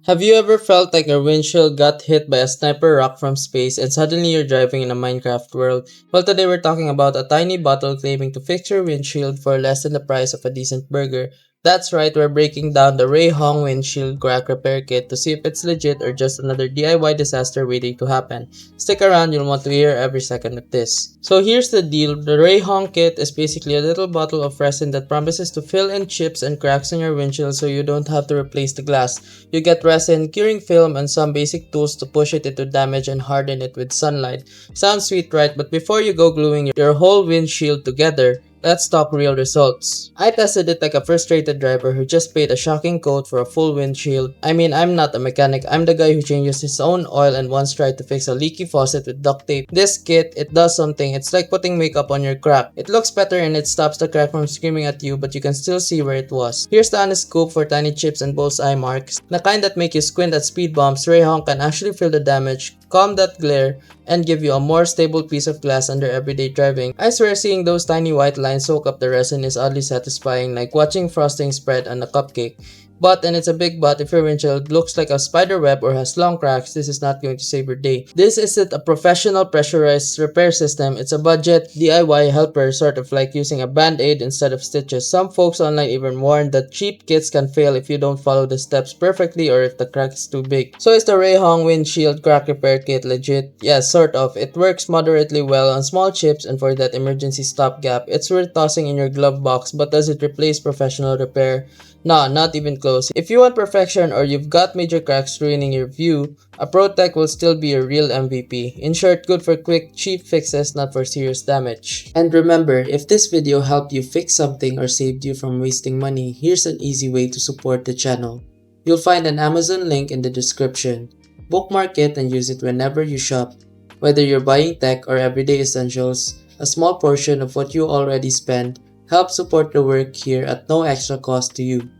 Have you ever felt like your windshield got hit by a sniper rock from space and suddenly you're driving in a Minecraft world? Well, today we're talking about a tiny bottle claiming to fix your windshield for less than the price of a decent burger. That's right, we're breaking down the Rayhong Windshield crack repair kit to see if it's legit or just another DIY disaster waiting to happen. Stick around, you'll want to hear every second of this. So here's the deal, the Rayhong kit is basically a little bottle of resin that promises to fill in chips and cracks in your windshield so you don't have to replace the glass. You get resin, curing film, and some basic tools to push it into damage and harden it with sunlight. Sounds sweet, right? But before you go gluing your whole windshield together, let's talk real results. I tested it like a frustrated driver who just paid a shocking coat for a full windshield. I mean, I'm not a mechanic, I'm the guy who changes his own oil and once tried to fix a leaky faucet with duct tape. This kit, it does something, it's like putting makeup on your crack. It looks better and it stops the crack from screaming at you, but you can still see where it was. Here's the honest scoop for tiny chips and bullseye marks. The kind that make you squint at speed bumps, Rayhong can actually feel the damage, calm that glare, and give you a more stable piece of glass under everyday driving. I swear seeing those tiny white lines soak up the resin is oddly satisfying, like watching frosting spread on a cupcake. But, and it's a big but, if your windshield looks like a spider web or has long cracks, this is not going to save your day. This isn't a professional pressurized repair system, it's a budget DIY helper, sort of like using a band-aid instead of stitches. Some folks online even warn that cheap kits can fail if you don't follow the steps perfectly or if the crack is too big. So is the Rayhong Windshield crack repair kit legit? Yes, sort of. It works moderately well on small chips, and for that emergency stopgap, it's worth tossing in your glove box. But does it replace professional repair? Nah, not even close. If you want perfection or you've got major cracks ruining your view, a ProTech will still be a real MVP. In short, good for quick, cheap fixes, not for serious damage. And remember, if this video helped you fix something or saved you from wasting money, here's an easy way to support the channel. You'll find an Amazon link in the description. Bookmark it and use it whenever you shop. Whether you're buying tech or everyday essentials, a small portion of what you already spend helps support the work here at no extra cost to you.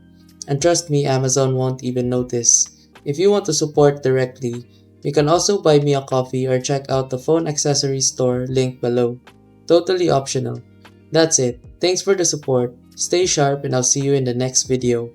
And trust me, Amazon won't even notice. If you want to support directly, you can also buy me a coffee or check out the phone accessories store linked below. Totally optional. That's it. Thanks for the support. Stay sharp and I'll see you in the next video.